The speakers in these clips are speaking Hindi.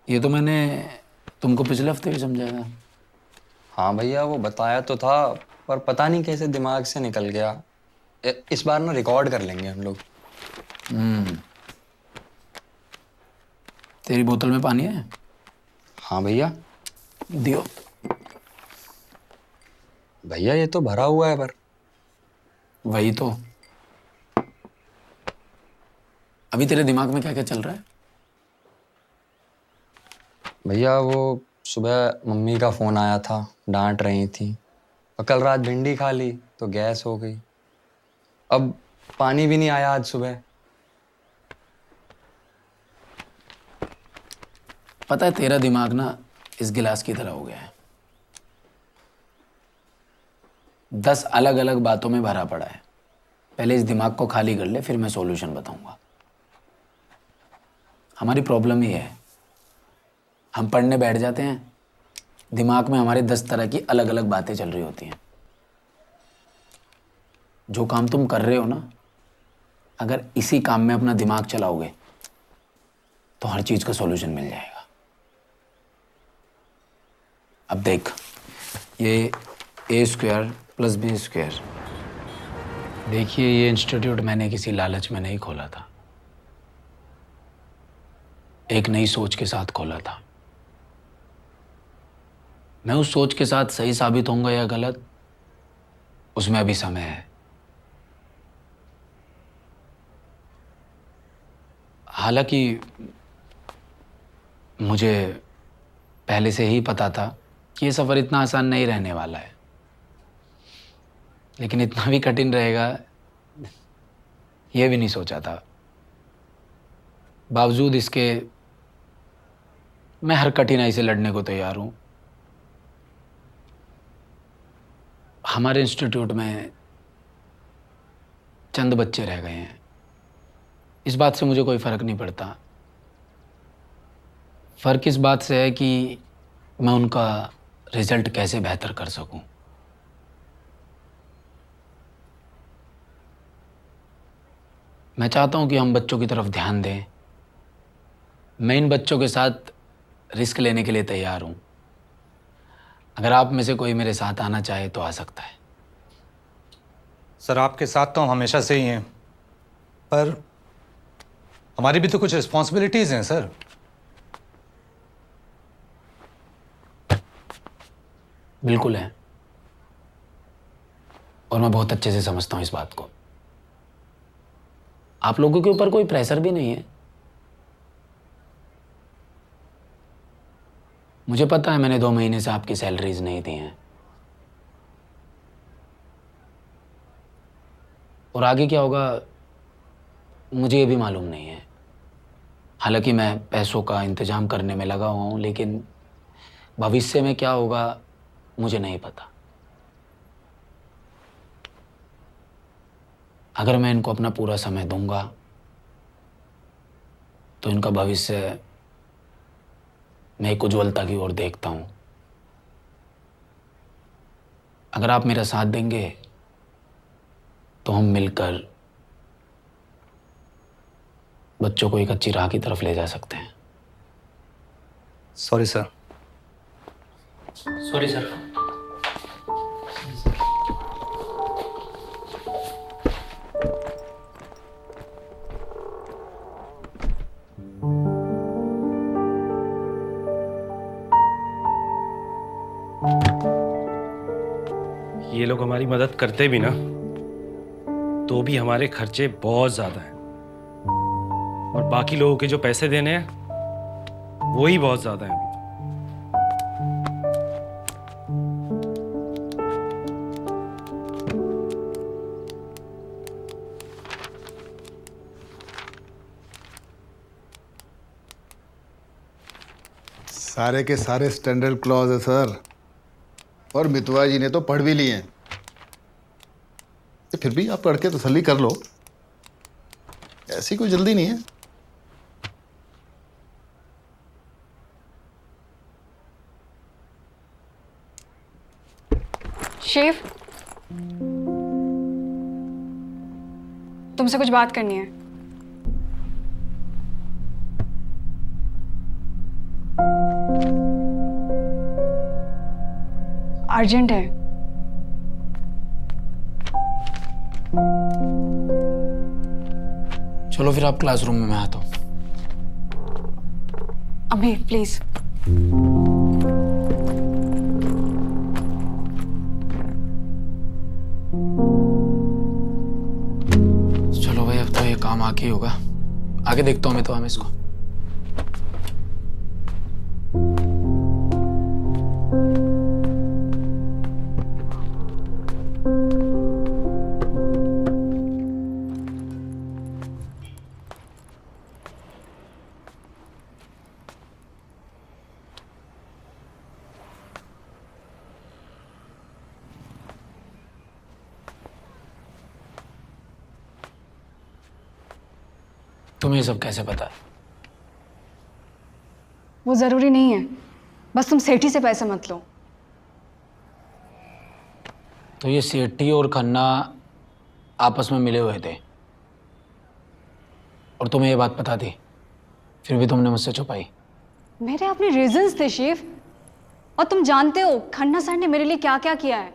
ये तो मैंने तुमको पिछले हफ्ते भी समझाया था। हाँ भैया, वो बताया तो था, पर पता नहीं कैसे दिमाग से निकल गया। इस बार ना रिकॉर्ड कर लेंगे हम लोग। हम्म। तेरी बोतल में पानी है? हाँ भैया। दियो। भैया ये तो भरा हुआ है पर। वही तो। अभी तेरे दिमाग में क्या क्या चल रहा है? भैया वो सुबह मम्मी का फोन आया था, डांट रही थी। और कल रात भिंडी खा ली तो गैस हो गई। अब पानी भी नहीं आया आज सुबह। पता है तेरा दिमाग ना इस गिलास की तरह हो गया है। 10 अलग अलग बातों में भरा पड़ा है। पहले इस दिमाग को खाली कर ले, फिर मैं सॉल्यूशन बताऊंगा। हमारी प्रॉब्लम ये है, हम पढ़ने बैठ जाते हैं, दिमाग में हमारे 10 तरह की अलग अलग बातें चल रही होती हैं। जो काम तुम कर रहे हो ना, अगर इसी काम में अपना दिमाग चलाओगे तो हर चीज का सॉल्यूशन मिल जाएगा। अब देख, ये a² + b²। देखिए, ये इंस्टीट्यूट मैंने किसी लालच में नहीं खोला था, एक नई सोच के साथ खोला था। मैं उस सोच के साथ सही साबित होऊंगा या गलत, उसमें अभी समय है। हालांकि मुझे पहले से ही पता था कि ये सफ़र इतना आसान नहीं रहने वाला है, लेकिन इतना भी कठिन रहेगा ये भी नहीं सोचा था। बावजूद इसके मैं हर कठिनाई से लड़ने को तैयार हूँ। हमारे इंस्टीट्यूट में चंद बच्चे रह गए हैं, इस बात से मुझे कोई फ़र्क नहीं पड़ता। फ़र्क इस बात से है कि मैं उनका रिजल्ट कैसे बेहतर कर सकूं। मैं चाहता हूं कि हम बच्चों की तरफ ध्यान दें। मैं इन बच्चों के साथ रिस्क लेने के लिए तैयार हूं। अगर आप में से कोई मेरे साथ आना चाहे तो आ सकता है। सर आपके साथ तो हम हमेशा से ही हैं, पर हमारी भी तो कुछ रिस्पॉन्सिबिलिटीज हैं सर। बिल्कुल है, और मैं बहुत अच्छे से समझता हूं इस बात को। आप लोगों के ऊपर कोई प्रेशर भी नहीं है। मुझे पता है मैंने 2 महीने से आपकी सैलरीज नहीं दी हैं, और आगे क्या होगा मुझे ये भी मालूम नहीं है। हालांकि मैं पैसों का इंतजाम करने में लगा हुआ हूं, लेकिन भविष्य में क्या होगा मुझे नहीं पता। अगर मैं इनको अपना पूरा समय दूंगा तो इनका भविष्य मैं एक उज्ज्वलता की ओर देखता हूं। अगर आप मेरा साथ देंगे तो हम मिलकर बच्चों को एक अच्छी राह की तरफ ले जा सकते हैं। Sorry sir. Sorry sir. ये लोग हमारी मदद करते भी ना, तो भी हमारे खर्चे बहुत ज्यादा हैं, और बाकी लोगों के जो पैसे देने हैं वो ही बहुत ज्यादा हैं अभी सारे के सारे स्टैंडर्ड क्लॉज है सर, और मितवा जी ने तो पढ़ भी लिए हैं। तो फिर भी आप पढ़ के तसल्ली कर लो, ऐसी कोई जल्दी नहीं है। शिव, तुमसे कुछ बात करनी है। अर्जेंट है। चलो फिर आप क्लासरूम में, मैं आता हूँ। अभी प्लीज। चलो भाई, अब तो ये काम आके ही होगा। आगे देखता हूँ मैं तो हम इसको। तुम्हें ये सब कैसे पता है? वो जरूरी नहीं है, बस तुम सेठी से पैसे मत लो। तो ये सेठी और खन्ना आपस में मिले हुए थे और तुम्हें ये बात पता थी, फिर भी तुमने मुझसे छुपाई। मेरे अपने रीजंस थे शिव, और तुम जानते हो खन्ना सर ने मेरे लिए क्या क्या किया है।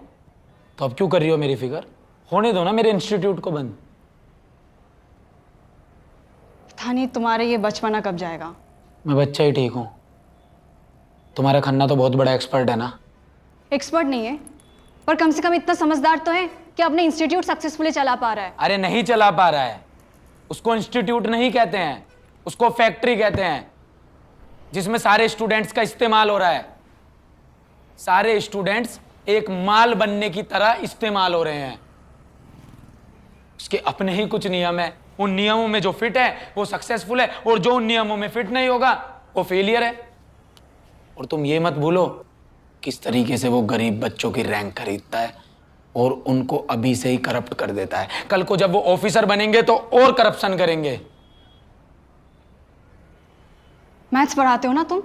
तो अब क्यों कर रही हो मेरी फिक्र? होने दो ना मेरे इंस्टीट्यूट को बंद। पता नहीं तुम्हारे ये बचपना कब जाएगा। मैं बच्चा ही ठीक हूँ। तुम्हारा खन्ना तो बहुत बड़ा एक्सपर्ट है ना। एक्सपर्ट नहीं है, पर कम से कम इतना समझदार तो है कि अपने इंस्टीट्यूट सक्सेसफुली चला पा रहा है। अरे नहीं चला पा रहा है, उसको इंस्टीट्यूट नहीं कहते हैं, उसको फैक्ट्री कहते हैं, जिसमें सारे स्टूडेंट्स का इस्तेमाल हो रहा है। सारे स्टूडेंट्स एक माल बनने की तरह इस्तेमाल हो रहे हैं। उसके अपने ही कुछ नियम है, उन नियमों में जो फिट है वो सक्सेसफुल है, और जो उन नियमों में फिट नहीं होगा वो फेलियर है। और तुम ये मत भूलो किस तरीके से वो गरीब बच्चों की रैंक खरीदता है और उनको अभी से ही करप्ट कर देता है। कल को जब वो ऑफिसर बनेंगे तो और करप्शन करेंगे। मैथ्स पढ़ाते हो ना तुम,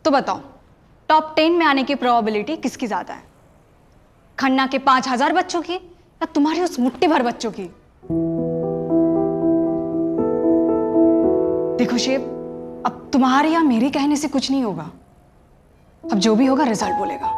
तो बताओ टॉप 10 में आने की प्रोबेबिलिटी किसकी ज्यादा है? खन्ना के 5000 बच्चों की या तुम्हारे उस मुट्ठी भर बच्चों की? देखो शिव, अब तुम्हारे या मेरे कहने से कुछ नहीं होगा। अब जो भी होगा रिजल्ट बोलेगा।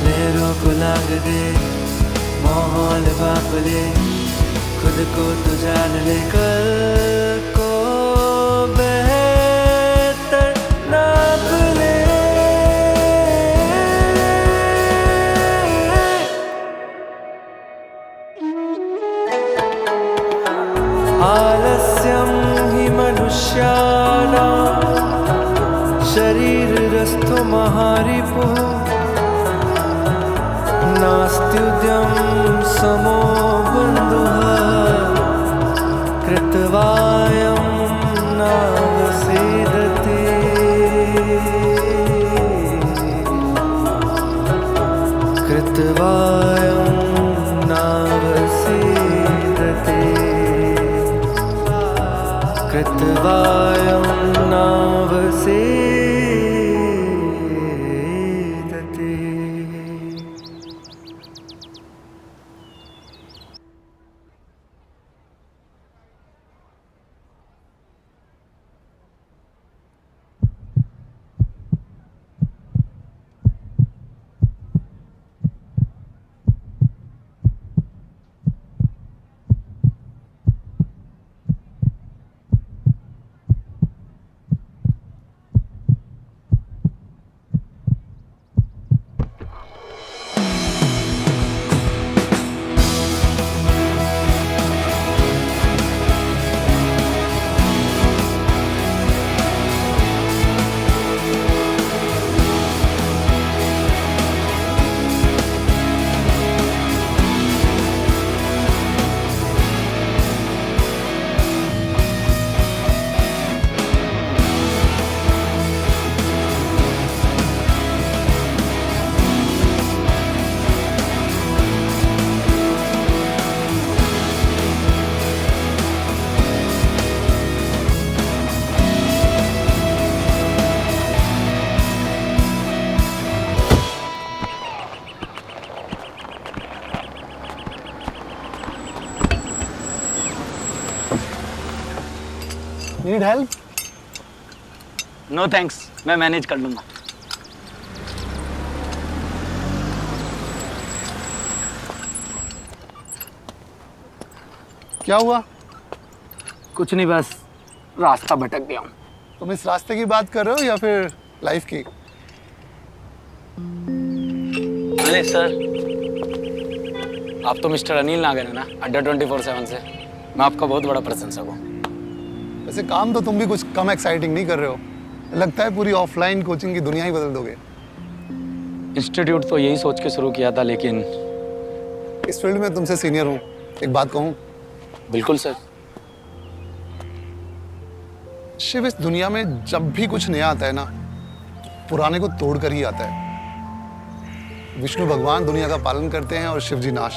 लहरों को लांग दे, माहौल बाप ले, खुद को तो जान ले, कल को बेहतर नाप ले। आलस्यं हि मनुष्याणां शरीरस्थो महारिपुः नास्त्युद्यं समो बन्धुः कृतवायं नावसेदते। कृतवायं नावसेदते। कृतवायं नावसेदते। Need help? नो थैंक्स, मैं मैनेज कर लूंगा। क्या हुआ? कुछ नहीं, बस रास्ता भटक गया हूँ। तुम इस रास्ते की बात कर रहे हो या फिर लाइफ की? अरे सर, आप तो मिस्टर अनिल नागर है ना, अड्डा 24/7 से। मैं आपका बहुत बड़ा प्रशंसक हूँ। वैसे काम तो तुम भी कुछ कम एक्साइटिंग नहीं कर रहे हो। लगता है पूरी ऑफलाइन कोचिंग की दुनिया ही बदल दोगे। इंस्टीट्यूट तो यही सोच के शुरू किया था, लेकिन इस फील्ड में तुमसे सीनियर हूँ, एक बात कहूँ? बिल्कुल सर। शिव, इस दुनिया में जब भी कुछ नया आता है ना, पुराने को तोड़ कर ही आता है। विष्णु भगवान दुनिया का पालन करते हैं और शिव जी नाश।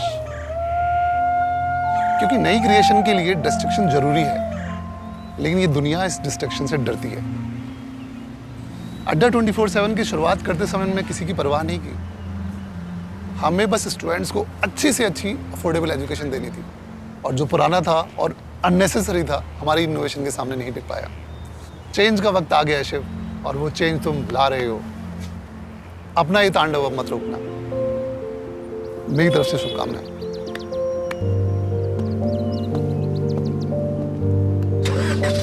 क्योंकि नई क्रिएशन के लिए डिस्ट्रक्शन जरूरी है, लेकिन ये दुनिया इस डिस्ट्रक्शन से डरती है। अड्डा 24/7 की शुरुआत करते समय मैंने किसी की परवाह नहीं की। हमें बस स्टूडेंट्स को अच्छी से अच्छी अफोर्डेबल एजुकेशन देनी थी, और जो पुराना था और अननेसेसरी था हमारी इनोवेशन के सामने नहीं टिक पाया। चेंज का वक्त आ गया है शिव, और वो चेंज तुम ला रहे हो। अपना ही तांडव अब मत रोकना। मेरी तरफ से शुभकामनाएं।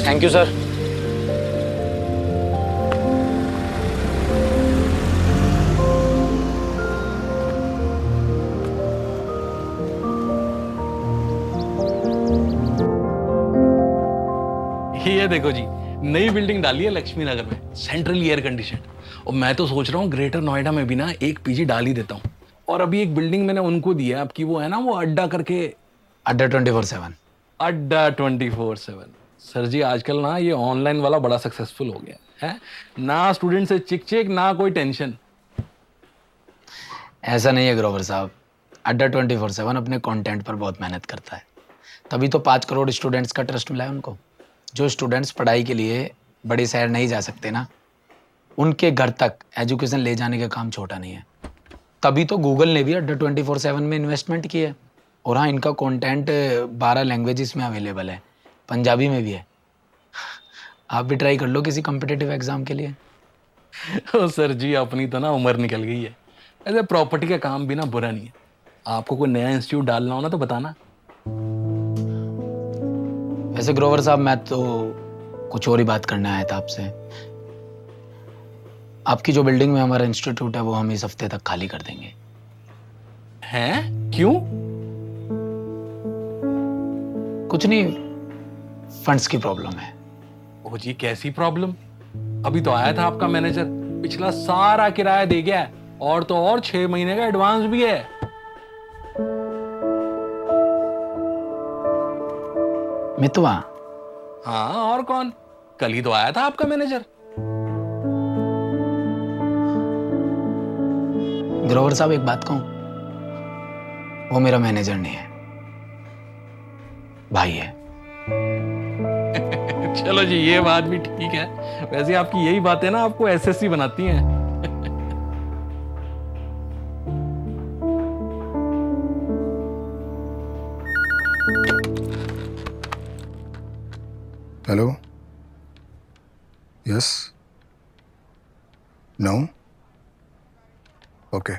Thank you sir. ये देखो जी, नई बिल्डिंग डाली है लक्ष्मी नगर में, सेंट्रल एयर कंडीशन। और मैं तो सोच रहा हूँ ग्रेटर नोएडा में भी ना एक पीजी डाल ही देता हूँ। और अभी एक बिल्डिंग मैंने उनको दी है आपकी, वो है ना वो अड्डा करके। अड्डा 24/7। अड्डा 24/7। सर जी आजकल ना ये ऑनलाइन वाला बड़ा सक्सेसफुल हो गया है ना। स्टूडेंट से चिक चिक ना कोई टेंशन। ऐसा नहीं है ग्रोवर साहब, अड्डा 24/7 अपने कंटेंट पर बहुत मेहनत करता है, तभी तो 5 करोड़ स्टूडेंट्स का ट्रस्ट मिला है उनको। जो स्टूडेंट्स पढ़ाई के लिए बड़े शहर नहीं जा सकते ना, उनके घर तक एजुकेशन ले जाने का काम छोटा नहीं है। तभी तो गूगल ने भी अड्डा 24/7 में इन्वेस्टमेंट की है। और हाँ, इनका कंटेंट 12 लैंग्वेजेस में अवेलेबल है, पंजाबी में भी है। आप भी ट्राई कर लो किसी कॉम्पिटिटिव एग्जाम के लिए। ओ सर जी, अपनी तो ना उम्र निकल गई है। ऐसे प्रॉपर्टी का काम भी ना बुरा नहीं है। आपको कोई नया इंस्टीट्यूट डालना हो ना तो बताना। वैसे ग्रोवर साहब, मैं तो कुछ और ही बात करने आया था आपसे। आपकी जो बिल्डिंग में हमारा इंस्टीट्यूट है वो हम इस हफ्ते तक खाली कर देंगे। हैं? क्यों? कुछ नहीं, फंड्स की प्रॉब्लम है। ओ जी, कैसी प्रॉब्लम? अभी तो आया था आपका मैनेजर, पिछला सारा किराया दे गया है, और तो और 6 महीने का एडवांस भी है। मितवा? हाँ, और कौन? कल ही तो आया था आपका मैनेजर। ग्रोवर साहब, एक बात कहूं, वो मेरा मैनेजर नहीं है, भाई है। चलो जी, ये बात भी ठीक है। वैसे आपकी यही बातें ना आपको एसएससी बनाती हैं। हेलो, यस, नो, ओके,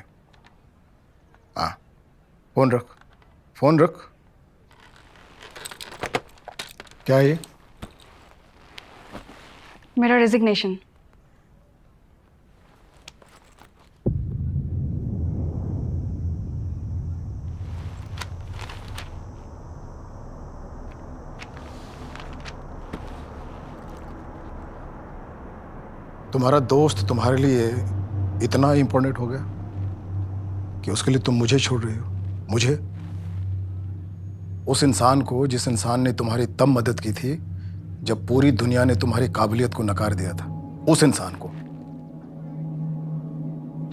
हाँ, फोन रख, फोन रख। क्या है ये? मेरा रेजिग्नेशन। तुम्हारा दोस्त तुम्हारे लिए इतना इम्पोर्टेंट हो गया कि उसके लिए तुम मुझे छोड़ रही हो? मुझे? उस इंसान को जिस इंसान ने तुम्हारी तब मदद की थी जब पूरी दुनिया ने तुम्हारी काबिलियत को नकार दिया था, उस इंसान को।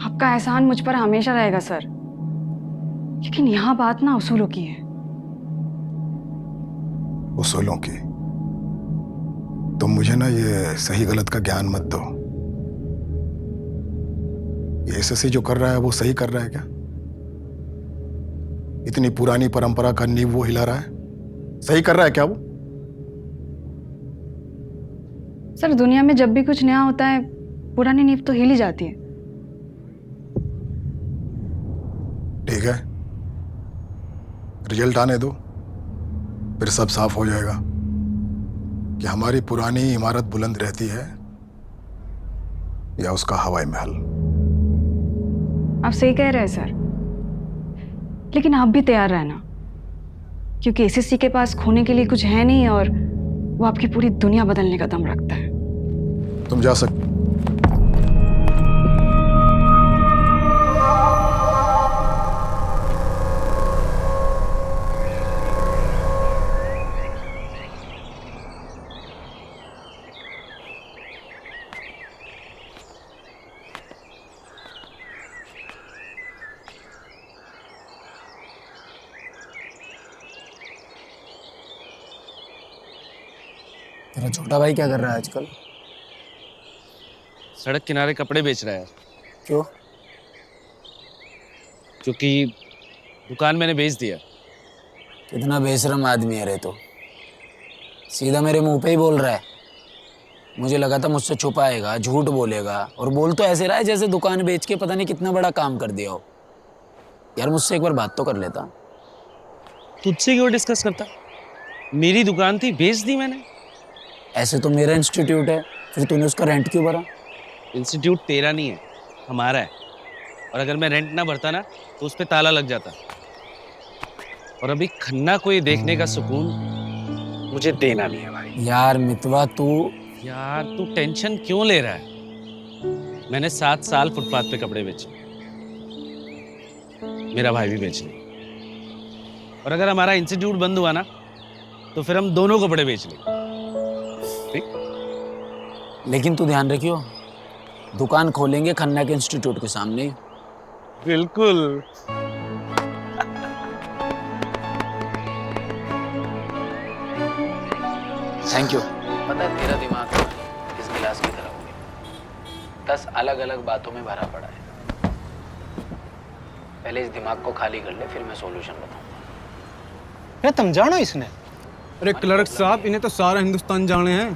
आपका एहसान मुझ पर हमेशा रहेगा सर, लेकिन यहाँ बात ना उसूलों की है। उसूलों की? तुम मुझे ना ये सही गलत का ज्ञान मत दो। ये एसएससी जो कर रहा है वो सही कर रहा है क्या? इतनी पुरानी परंपरा का नींव वो हिला रहा है, सही कर रहा है क्या वो? सर दुनिया में जब भी कुछ नया होता है पुरानी नींव तो हिल ही जाती है। ठीक है, रिजल्ट आने दो, फिर सब साफ हो जाएगा कि हमारी पुरानी इमारत बुलंद रहती है या उसका हवाई महल। आप सही कह रहे हैं सर, लेकिन आप भी तैयार रहना, क्योंकि एसएससी के पास खोने के लिए कुछ है नहीं और वो आपकी पूरी दुनिया बदलने का दम रखता है। तुम जा सकते। तेरा छोटा भाई क्या कर रहा है आजकल? सड़क किनारे कपड़े बेच रहा है। क्यों? क्योंकि दुकान मैंने बेच दिया। कितना बेशरम आदमी है रे तो, सीधा मेरे मुंह पे ही बोल रहा है। मुझे लगा था मुझसे छुपाएगा, झूठ बोलेगा, और बोल तो ऐसे रहा है जैसे दुकान बेच के पता नहीं कितना बड़ा काम कर दिया हो। यार मुझसे एक बार बात तो कर लेता। तुझसे क्यों डिस्कस करता? मेरी दुकान थी, बेच दी मैंने। ऐसे तो मेरा इंस्टीट्यूट है, फिर तूने उसका रेंट क्यों भरा? इंस्टीट्यूट तेरा नहीं है, हमारा है। और अगर मैं रेंट ना भरता ना तो उस पे ताला लग जाता। और अभी खन्ना को ये देखने का सुकून मुझे देना नहीं है भाई। यार मितवा तू यार तू टेंशन क्यों ले रहा है? मैंने 7 साल फुटपाथ पे कपड़े बेचे, मेरा भाई भी बेच ले। और अगर हमारा इंस्टीट्यूट बंद हुआ ना तो फिर हम दोनों कपड़े बेच ले। लेकिन तू ध्यान रखियो, दुकान खोलेंगे खन्ना के इंस्टीट्यूट के सामने ही। बिल्कुल। Thank you. पता है तेरा दिमाग इस गिलास की तरह हो गया, 10 अलग अलग बातों में भरा पड़ा है। पहले इस दिमाग को खाली कर ले, फिर मैं सॉल्यूशन बताऊंगा। तुम जानो इसने? अरे क्लर्क साहब, इन्हें तो सारा हिंदुस्तान जाने हैं।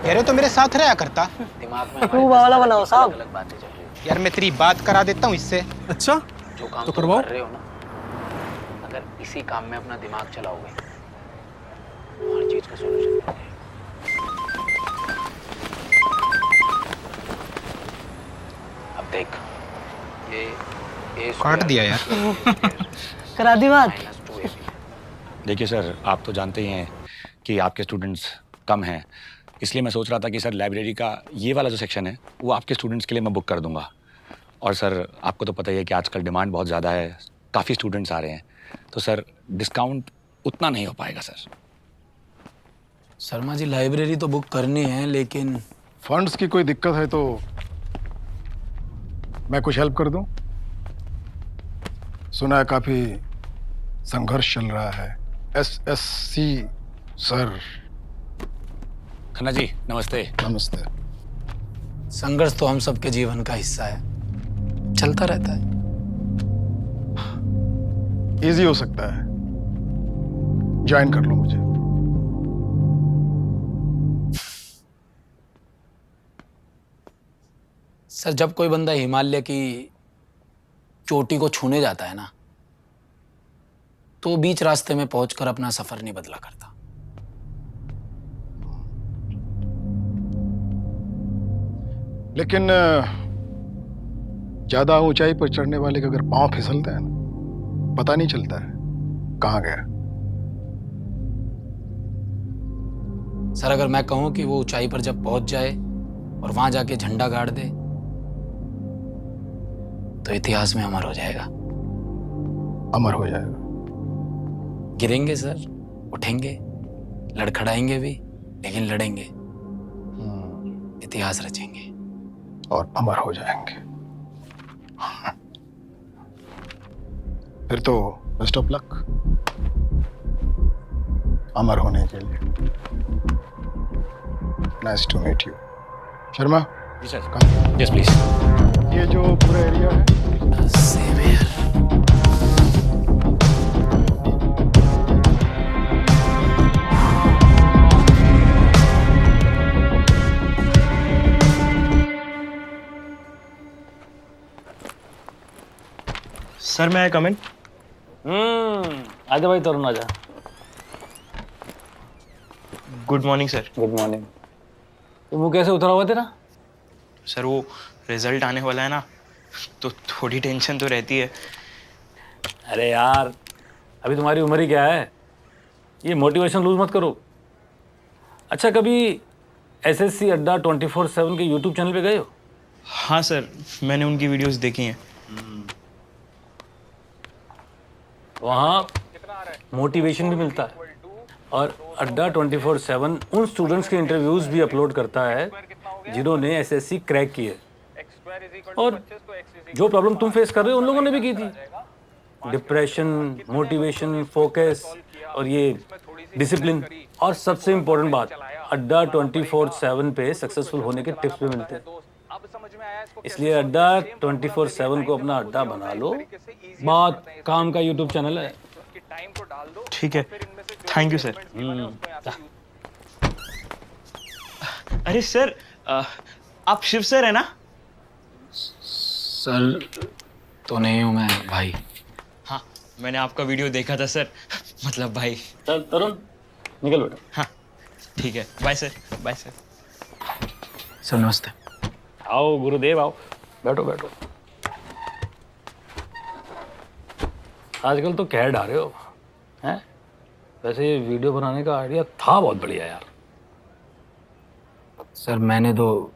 यार तो मेरे साथ रहा करता। दिमाग में वाला बनाओ साहब, अलग बातें चल रही हैं। यार मैं तेरी बात करा देता हूँ इससे। अच्छा जो काम तो तुम करवाओ। कर रहे हो ना, अगर इसी काम में अपना दिमाग चलाओगे तो हर चीज का सॉल्यूशन मिलेगा। अब देख, ये काट दिया यार। करा दी बात। देखिए सर, आप तो जानते ही हैं कि आपके स्टूडेंट्स कम हैं, इसलिए मैं सोच रहा था कि सर लाइब्रेरी का ये वाला जो सेक्शन है वो आपके स्टूडेंट्स के लिए मैं बुक कर दूंगा। और सर आपको तो पता ही है कि आजकल डिमांड बहुत ज़्यादा है, काफ़ी स्टूडेंट्स आ रहे हैं, तो सर डिस्काउंट उतना नहीं हो पाएगा सर। शर्मा जी, लाइब्रेरी तो बुक करनी है, लेकिन फंड्स की कोई दिक्कत है तो मैं कुछ हेल्प कर दूं? सुना है काफी संघर्ष चल रहा है। SSC sir. खन्ना जी नमस्ते। नमस्ते। संघर्ष तो हम सबके जीवन का हिस्सा है, चलता रहता है। इजी हो सकता है, ज्वाइन कर लो मुझे। सर, जब कोई बंदा हिमालय की चोटी को छूने जाता है ना, तो बीच रास्ते में पहुंचकर अपना सफर नहीं बदला करता। लेकिन ज्यादा ऊंचाई पर चढ़ने वाले के अगर पांव फिसलते हैं ना, पता नहीं चलता है कहां गया। सर, अगर मैं कहूं कि वो ऊंचाई पर जब पहुंच जाए और वहां जाके झंडा गाड़ दे तो इतिहास में अमर हो जाएगा। अमर हो जाएगा। गिरेंगे सर, उठेंगे, लड़खड़ाएंगे भी, लेकिन लड़ेंगे, इतिहास रचेंगे और अमर हो जाएंगे। फिर तो बेस्ट ऑफ लक अमर होने के लिए। Nice to meet you. Sharma. जी सर। Yes please. ये जो पूरा एरिया है, सेम हियर। सर मैं कमेंट। आजा भाई तरुण आजा। Good morning sir. Good morning. तो मुँह कैसे उतरा हुआ तेरा? सर वो रिजल्ट आने वाला है ना, तो थोड़ी टेंशन तो रहती है। अरे यार अभी तुम्हारी उम्र ही क्या है, ये मोटिवेशन लूज मत करो। अच्छा कभी एसएससी अड्डा 24/7 के यूट्यूब चैनल पे गए हो? हाँ सर, मैंने उनकी वीडियोस देखी हैं। वहाँ मोटिवेशन भी मिलता है और अड्डा 24/7 उन स्टूडेंट्स के इंटरव्यूज़ भी अपलोड करता है जिन्होंने एसएससी क्रैक की है, और जो प्रॉब्लम तुम फेस कर रहे हो उन लोगों ने भी की थी। डिप्रेशन, मोटिवेशन, फोकस और ये डिसिप्लिन, और सबसे इम्पोर्टेंट बात, अड्डा 24/7 पे सक्सेसफुल होने के टिप्स भी मिलते हैं। इसलिए अड्डा 24/7 को अपना अड्डा बना लो, बहुत काम का यूट्यूब चैनल है। ठीक है, थैंक यू सर। अरे सर, आप शिव सर है ना? सर तो नहीं हूँ मैं भाई। हाँ, मैंने आपका वीडियो देखा था सर, मतलब भाई। चल तरुण निकल बेटा। हाँ ठीक है, bye sir. Bye sir. Sir नमस्ते। आओ गुरुदेव आओ, बैठो बैठो। आजकल तो कह डाल रहे हो हैं? वैसे ये वीडियो बनाने का आइडिया था बहुत बढ़िया यार। सर मैंने तो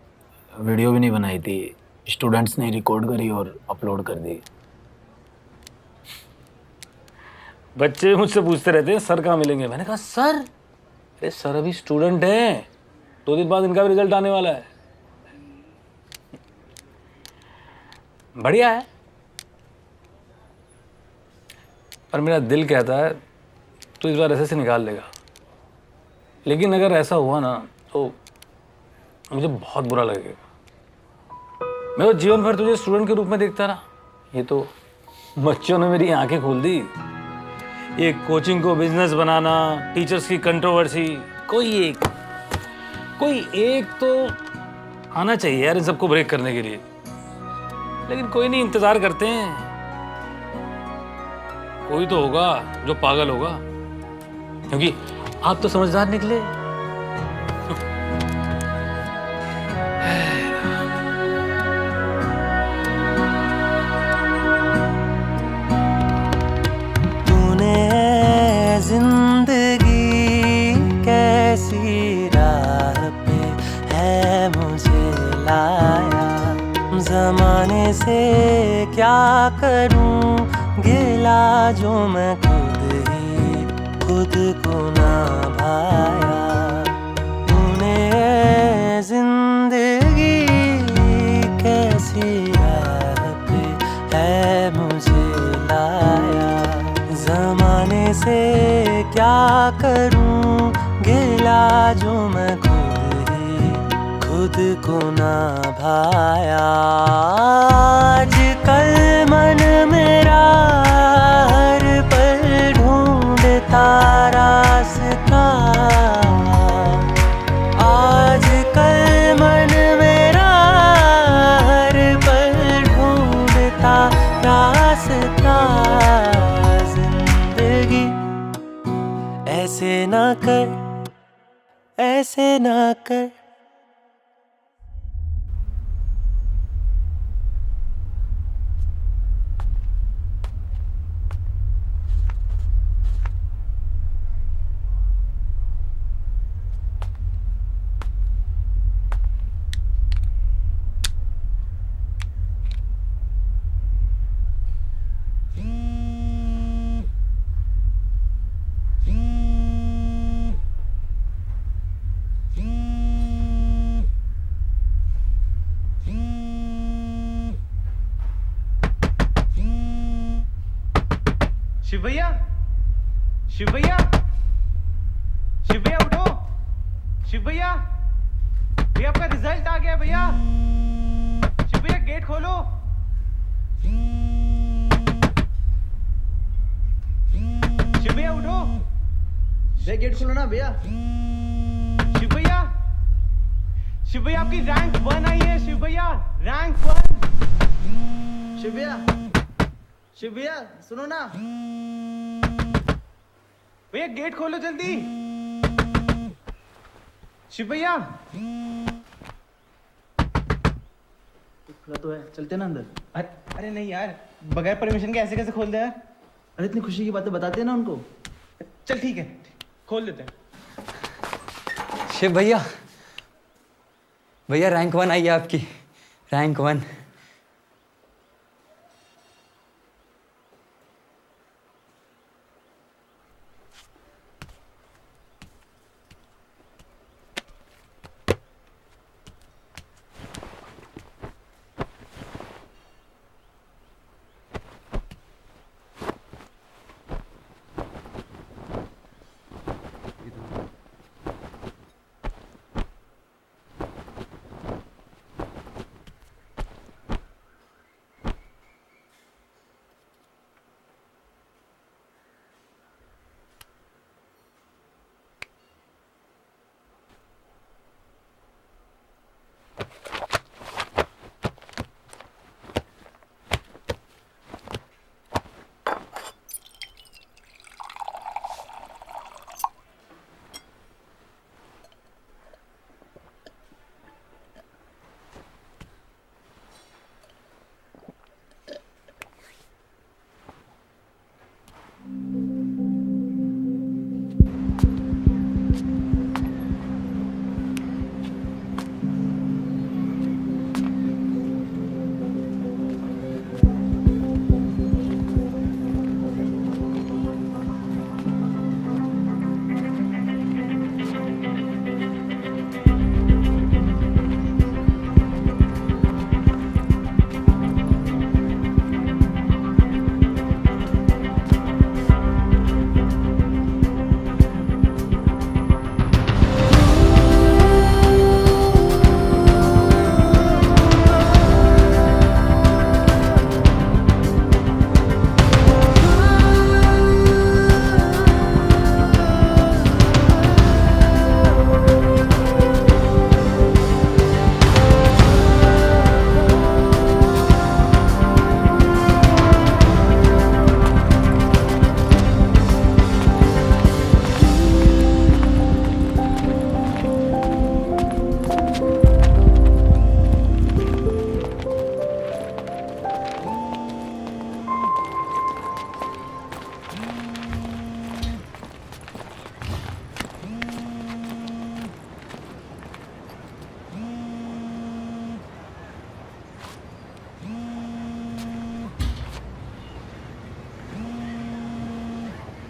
वीडियो भी नहीं बनाई थी, स्टूडेंट्स ने रिकॉर्ड करी और अपलोड कर दी। बच्चे मुझसे पूछते रहते हैं सर कहाँ मिलेंगे। मैंने कहा सर, अरे सर अभी स्टूडेंट हैं, 2 दिन बाद इनका भी रिजल्ट आने वाला है। बढ़िया है, पर मेरा दिल कहता है तू इस बार एसएससी निकाल लेगा। लेकिन अगर ऐसा हुआ ना तो मुझे बहुत बुरा लगेगा। मैं तो जीवन भर तुझे स्टूडेंट के रूप में देखता रहा, ये तो बच्चों ने मेरी आंखें खोल दी। ये कोचिंग को बिजनेस बनाना, टीचर्स की कंट्रोवर्सी, कोई एक तो आना चाहिए यार इन सबको ब्रेक करने के लिए। लेकिन कोई नहीं, इंतजार करते हैं, कोई तो होगा जो पागल होगा, क्योंकि आप तो समझदार निकले। जिंदगी कैसी राह पे है मुझे लाया, जमाने से क्या करूं गिला जो मैं खुद को ना भाया। तूने जिंदगी कैसी राह पे है मुझे लाया, जमाने से क्या करूं गिला जो मैं खुद को ना भाया। आजकल मन मेरा हर पल ढूंढता रास्ता, आजकल मन मेरा हर पल ढूंढता रास्ता। ऐसे ना कर, ऐसे ना कर। शिव भैया, शिव भैया, शिव भैया उठो, शिव भैया, भैया आपका रिजल्ट आ गया भैया। शिव भैया गेट खोलो। शिव भैया उठो, भैया गेट खोलो ना भैया। शिव भैया, शिव भैया आपकी रैंक 1 आई है। शिव भैया रैंक 1। शिव भैया, शिव भैया सुनो ना भैया, गेट खोलो जल्दी। शिव भैया खुला तो है, चलते ना अंदर। अरे नहीं यार, बगैर परमिशन के ऐसे कैसे खोल दे यार? अरे इतनी खुशी की बातें बताते हैं ना उनको। चल ठीक है, खोल देते हैं। शिव भैया, भैया रैंक 1 आई है आपकी, रैंक 1।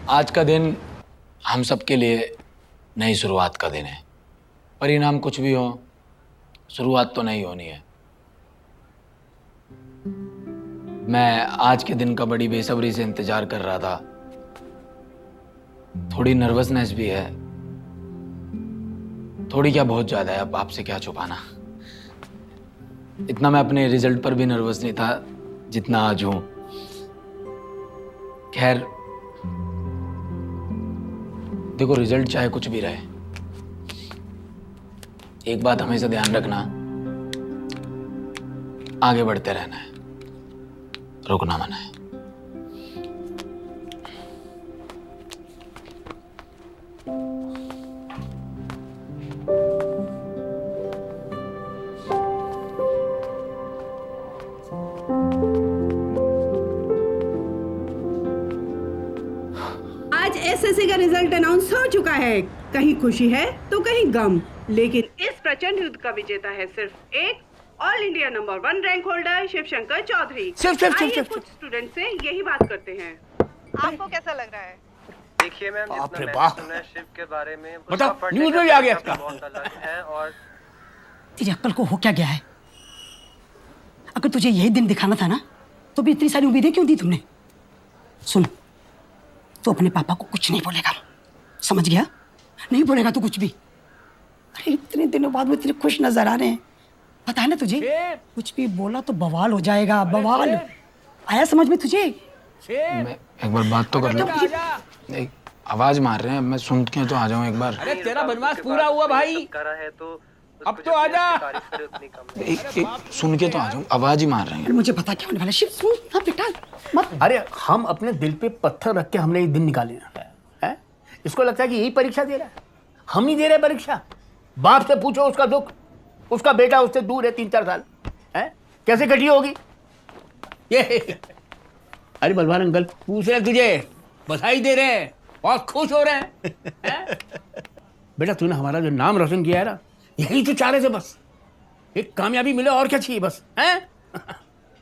आज का दिन हम सब के लिए नई शुरुआत का दिन है। परिणाम कुछ भी हो, शुरुआत तो नहीं होनी है। मैं आज के दिन का बड़ी बेसब्री से इंतजार कर रहा था। थोड़ी नर्वसनेस भी है, थोड़ी क्या बहुत ज्यादा है। अब आपसे क्या छुपाना। इतना मैं अपने रिजल्ट पर भी नर्वस नहीं था जितना आज हूं। खैर देखो, रिजल्ट चाहे कुछ भी रहे, एक बात हमेशा ध्यान रखना, आगे बढ़ते रहना है, रुकना मना है। आज एसएससी का रिजल्ट अनाउंस हो चुका है। कहीं खुशी है तो कहीं गम, लेकिन इस प्रचंड युद्ध का विजेता है सिर्फ एक all India number 1 rank holder Shivshankar Chaudhary. आइए कुछ स्टूडेंट से यही बात करते हैं। आपको कैसा लग रहा है? देखिए मैम, जितना मैंने सुना है शिव के बारे में, बताओ, न्यूज़ में भी आ गया इसका। बहुत अलग है। और तेरी अक्ल को हो क्या गया है? अगर तुझे यही दिन दिखाना था ना, तो भी इतनी सारी उम्मीदें क्यों दी तुमने? सुन, तो अपने पापा को कुछ नहीं बोलेगा, समझ गया? नहीं बोलेगा तो कुछ भी। अरे इतने दिनों बाद वो इतने खुश नजर आ रहे हैं, पता है ना तुझे? कुछ भी बोला तो बवाल हो जाएगा, बवाल। आया समझ में तुझे? मैं एक बार बात तो कर लो। एक आवाज मार रहे हैं, मैं सुन के तो आ जाऊं एक बार। अरे तेरा बनवास पूरा हुआ भाई। करा है तो अब तो आजा। सुन के तो आ जाऊं, आवाज ही मार रहे हैं। मुझे पता क्या होने वाला। शिव सुन ना बेटा मत। अरे हम अपने दिल पे पत्थर रख के हमने ये दिन निकाले हैं। इसको लगता है कि यही परीक्षा दे रहा है। हम नहीं दे रहे परीक्षा। बाप से पूछो उसका दुख, उसका बेटा उससे दूर है 3-4 साल है, कैसे कटी होगी ये। अरे बलवान अंकल पूछ रहे तुझे, बधाई दे रहे हैं, बहुत खुश हो रहे हैं। बेटा तूने हमारा जो नाम रोशन किया है ना, यही तो चाह रहे थे बस, एक कामयाबी मिले और क्या चाहिए बस हैं।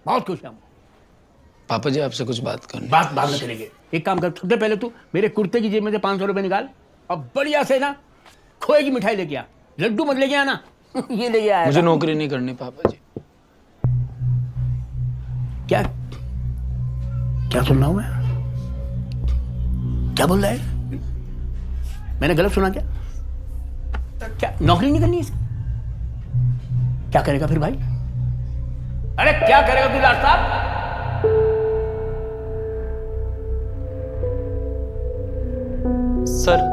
बहुत खुश हूँ। पापा जी आपसे कुछ बात करनी। बात बाद में करेंगे। एक काम कर, सबसे पहले तू मेरे कुर्ते की जेब में से 500 रुपए निकाल और बढ़िया से ना खोए की मिठाई लेके आ। लड्डू मत लेके आना। ये लेके आया। मुझे नौकरी नहीं करनी पापा जी। क्या क्या सुन रहा हूं मैं? क्या बोल रहा है? मैंने गलत सुना क्या? क्या नौकरी नहीं करनी इसकी? क्या करेगा फिर भाई? अरे क्या करेगा तू लाट साहब? सर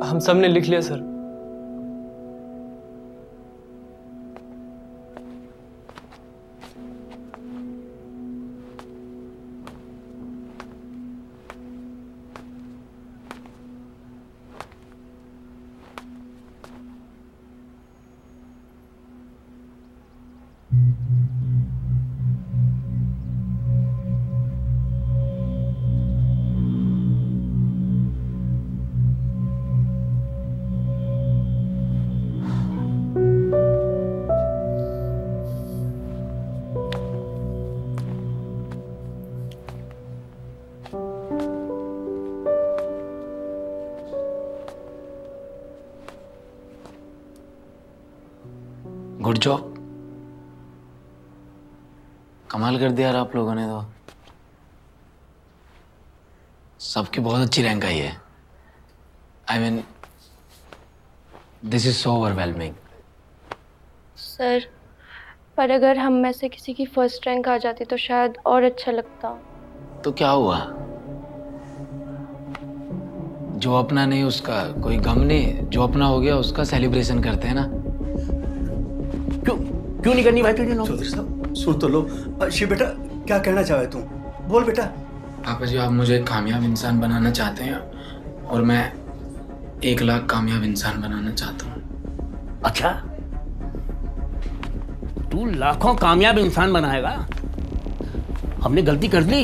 हम सब ने लिख लिया सर। गुड जॉब, कमाल कर दिया यार आप लोगों ने तो। सबकी बहुत अच्छी रैंक आई है। I mean this is so overwhelming. Sir पर अगर हम में से किसी की फर्स्ट रैंक आ जाती तो शायद और अच्छा लगता। तो क्या हुआ, जो अपना नहीं उसका कोई गम नहीं, जो अपना हो गया उसका सेलिब्रेशन करते हैं ना। क्यों नहीं करनी भाई तुझे नौकरी? चौधरी साहब सुन तो लो। शिव बेटा क्या कहना चाहे तुम, बोल बेटा। पापा जी आप मुझे एक कामयाब इंसान बनाना चाहते हैं और मैं 1 लाख कामयाब इंसान बनाना चाहता हूँ। अच्छा तू लाखों कामयाब इंसान बनाएगा? हमने गलती कर ली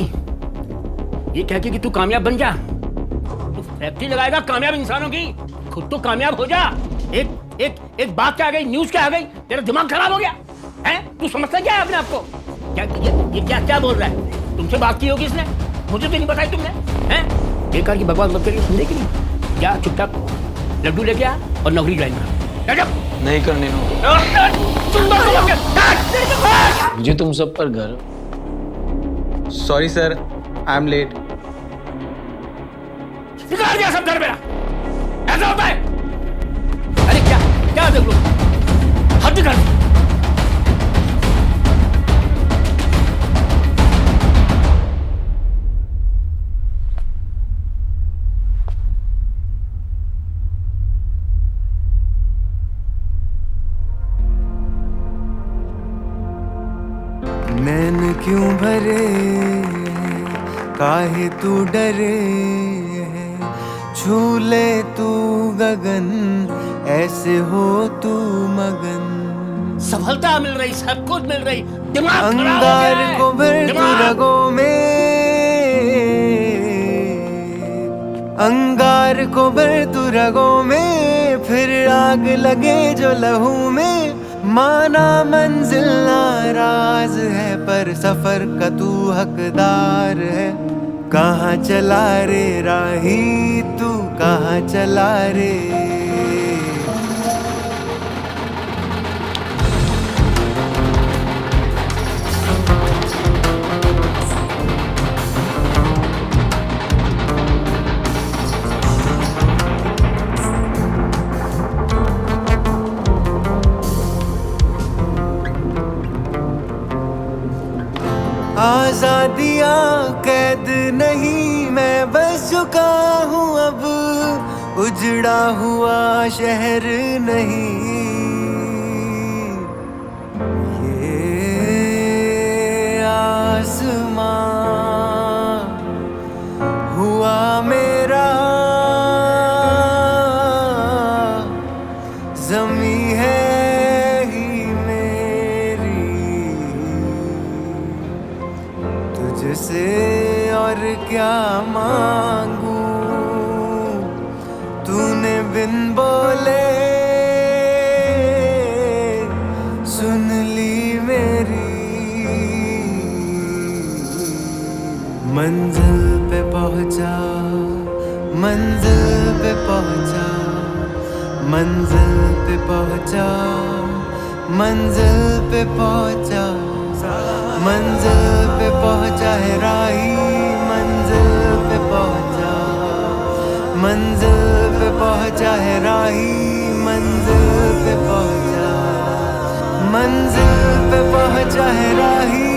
ये कह के कि तू कामयाब बन जा। तू फैक्ट्री लगाएगा कामयाब इंसानों की, खुद तो कामयाब हो जा। एक बात क्या आ गई, न्यूज क्या आ गई, तेरा दिमाग खराब हो गया है? तू समझता क्या है अपने आप को? क्या क्या बोल रहा है? तुमसे बात की होगी इसने, मुझे तो नहीं बताई तुमने हैं? बेकार की बकवास मत करिए, समझे कि नहीं? क्या चुपचाप लड्डू लेके आ और नौकरी ज्वाइन कर। नहीं करने मुझे तुम सब पर गर्व। Sorry sir, I am late. निकाल दिया सब घर मेरा, ऐसा होता है? अरे क्या देख लो, हद कर। नैन क्यों भरे काहे तू डरे है, छू ले तू गगन ऐसे हो तू मगन। सफलता मिल रही, सब कुछ मिल रही, दिमाग अंगार को भर तू रगों में, अंगार को भर तू रगों में, फिर आग लगे जो लहू में। माना मंजिल नाराज है पर सफर का तू हकदार है। कहाँ चला रे राही तू, कहाँ चला रे। आजादियाँ कैद नहीं, मैं बस चुका हूँ अब उजड़ा हुआ शहर नहीं, ये आसमां हुआ मेरा, ज़मी है ही मेरी, तुझसे और क्या मांगू, तूने बिन बोले सुन ली मेरी। मंजिल पे पहुंचा, मंजिल पे पहुंचा, मंजिल पे पहुंचा, मंजिल पे पहुंचा, मंजिल पे पहुंचा है राही, मंजिल पे पहुंचा, मंजिल पे पहुंचा है राही, मंजिल पे पहुंचा, मंजिल पे पहुंचा है राही,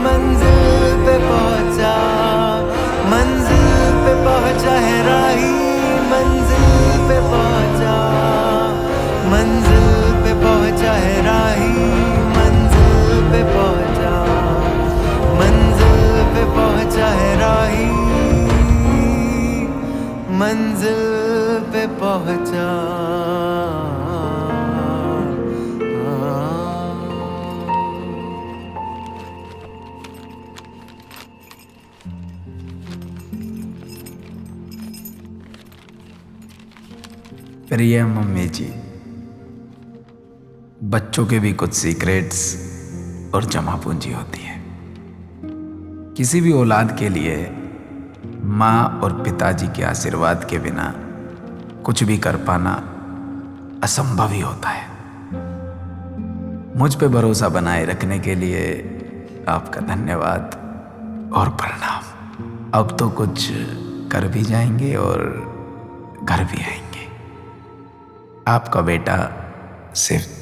मंजिल पे पहुंचा, मंजिल पे पहुंचा है राही, मंजिल पे पहुंचा, मंजिल पे पहुंचा है राही, मंजिल पे पहुंचा, मंजिल पे पहुंचा है राही, मंजिल पे पहुंचा। प्रिय मम्मी जी, बच्चों के भी कुछ सीक्रेट्स और जमा पूंजी होती है। किसी भी औलाद के लिए माँ और पिताजी के आशीर्वाद के बिना कुछ भी कर पाना असंभव ही होता है। मुझ पे भरोसा बनाए रखने के लिए आपका धन्यवाद और प्रणाम। अब तो कुछ कर भी जाएंगे और घर भी आएंगे। आपका बेटा सिर्फ